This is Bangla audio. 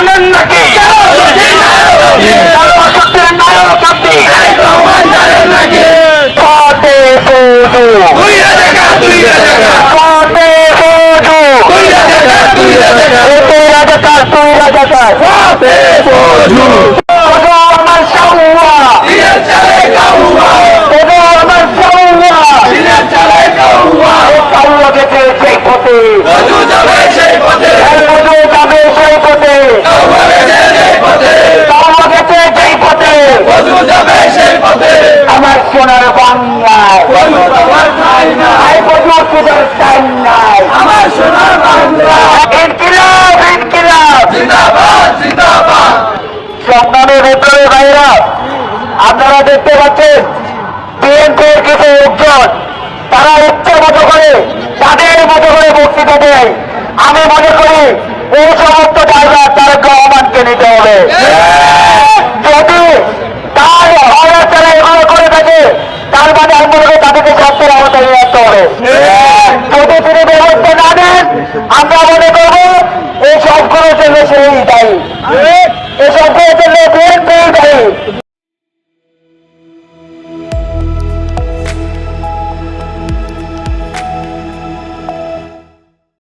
জানেন নাকি শক্তির নায়ক আপনি জানেন নাকি কাটে বোঝো কাটে বোঝো তুই রাজাকার কাটে বোঝো আমার সাউয়া আমার সাউয়া সাউয়া গেছে সেই পথে যাবে সেই পথে আমার সোনার বাংলায় আমার সোনার বাংলা ইনকিলাব ইনকিলাব জিন্দাবাদ জিন্দাবাদ। সংগ্রামের ভেতরে ভাইরা আপনারা দেখতে পাচ্ছেন বিএনপির কিছু লোকজন তারা ইচ্ছা মতো করে তাদের মতো করে বক্তৃতা দেয়। আমি মনে করি এই সমস্ত জায়গা তারেক রহমানকে নিতে হবে। যদি তার হওয়ার তারা এগুলো করে থাকে তার মানে আমি মনে করি তাদেরকে শাস্তির আওতায় নিয়ে আসতে হবে। যদি তিনি ব্যবস্থা না নেন আমরা মনে করবো এই সবগুলোর জন্য সেই দায়ী, এই সবগুলোর জন্য বিএনপি দায়ী।